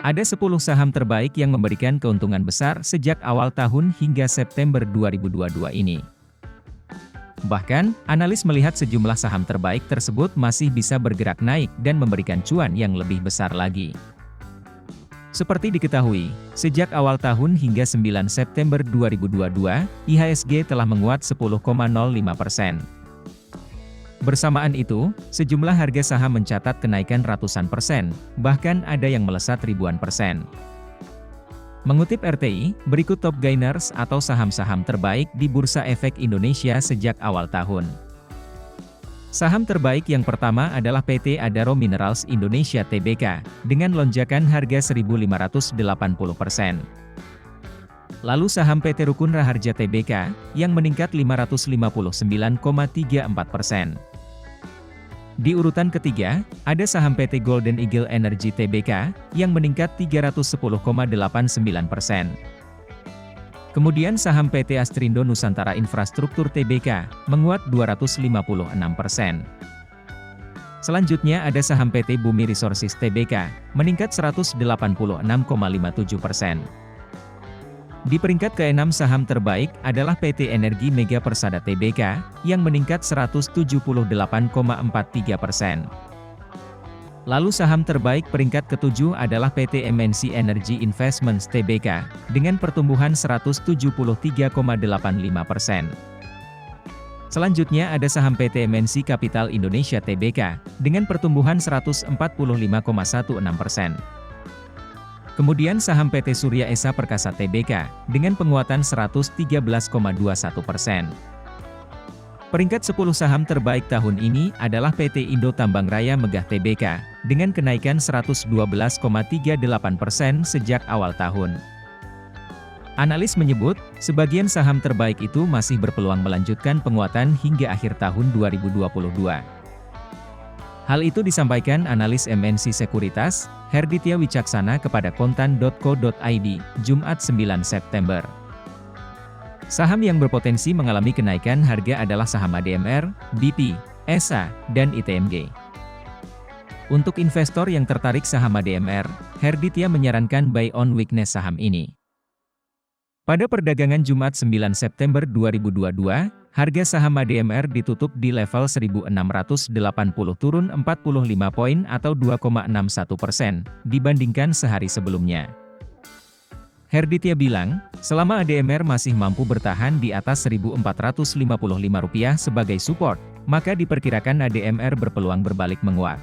Ada 10 saham terbaik yang memberikan keuntungan besar sejak awal tahun hingga September 2022 ini. Bahkan, analis melihat sejumlah saham terbaik tersebut masih bisa bergerak naik dan memberikan cuan yang lebih besar lagi. Seperti diketahui, sejak awal tahun hingga 9 September 2022, IHSG telah menguat 10,05%. Bersamaan itu, sejumlah harga saham mencatat kenaikan ratusan persen, bahkan ada yang melesat ribuan persen. Mengutip RTI, berikut top gainers atau saham-saham terbaik di Bursa Efek Indonesia sejak awal tahun. Saham terbaik yang pertama adalah PT Adaro Minerals Indonesia Tbk, dengan lonjakan harga 1.580%. Lalu saham PT Rukun Raharja Tbk, yang meningkat 559,34%. Di urutan ketiga, ada saham PT Golden Eagle Energy Tbk, yang meningkat 310,89%. Kemudian saham PT Astrindo Nusantara Infrastruktur Tbk, menguat 256%. Selanjutnya ada saham PT Bumi Resources Tbk, meningkat 186,57%. Di peringkat ke-6 saham terbaik adalah PT Energi Mega Persada Tbk, yang meningkat 178,43%. Lalu saham terbaik peringkat ke-7 adalah PT MNC Energy Investments Tbk, dengan pertumbuhan 173,85%. Selanjutnya ada saham PT MNC Capital Indonesia Tbk, dengan pertumbuhan 145,16%. Kemudian saham PT Surya Esa Perkasa Tbk, dengan penguatan 113,21%. Peringkat 10 saham terbaik tahun ini adalah PT Indo Tambang Raya Megah Tbk, dengan kenaikan 112,38% sejak awal tahun. Analis menyebut, sebagian saham terbaik itu masih berpeluang melanjutkan penguatan hingga akhir tahun 2022. Hal itu disampaikan analis MNC Sekuritas, Herditya Wicaksana kepada kontan.co.id, Jumat 9 September. Saham yang berpotensi mengalami kenaikan harga adalah saham ADMR, BP, ESA, dan ITMG. Untuk investor yang tertarik saham ADMR, Herditya menyarankan buy on weakness saham ini. Pada perdagangan Jumat 9 September 2022, harga saham ADMR ditutup di level 1.680 turun 45 poin atau 2,61% dibandingkan sehari sebelumnya. Herditya bilang, selama ADMR masih mampu bertahan di atas Rp1.455 sebagai support, maka diperkirakan ADMR berpeluang berbalik menguat.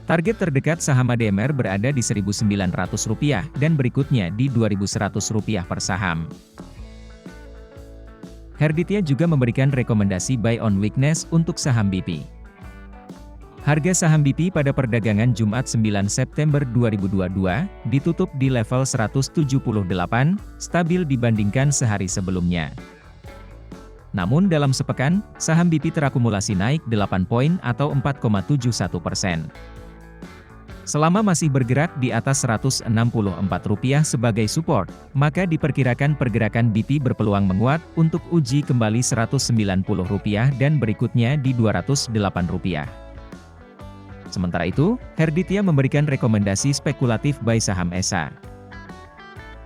Target terdekat saham ADMR berada di Rp1.900 dan berikutnya di Rp2.100 per saham. Herditya juga memberikan rekomendasi buy on weakness untuk saham BP. Harga saham BP pada perdagangan Jumat 9 September 2022 ditutup di level 178, stabil dibandingkan sehari sebelumnya. Namun dalam sepekan, saham BP terakumulasi naik 8 poin atau 4,71%. Selama masih bergerak di atas Rp164 sebagai support, maka diperkirakan pergerakan BP berpeluang menguat untuk uji kembali Rp190 dan berikutnya di Rp208. Sementara itu, Herditya memberikan rekomendasi spekulatif buy saham ESA.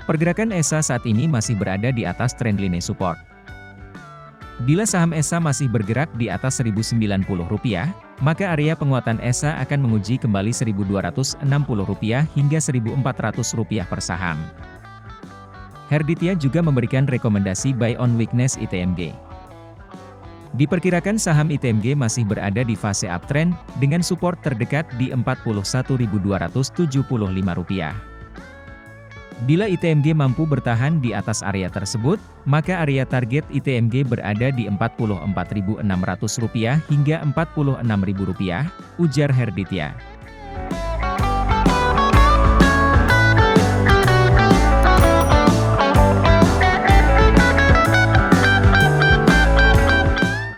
Pergerakan ESA saat ini masih berada di atas trendline support. Bila saham ESA masih bergerak di atas Rp1.090, maka area penguatan ESA akan menguji kembali Rp1.260 hingga Rp1.400 per saham. Herditya juga memberikan rekomendasi buy on weakness ITMG. Diperkirakan saham ITMG masih berada di fase uptrend, dengan support terdekat di Rp41.275. Bila ITMG mampu bertahan di atas area tersebut, maka area target ITMG berada di Rp44.600 hingga Rp46.000, ujar Herditya.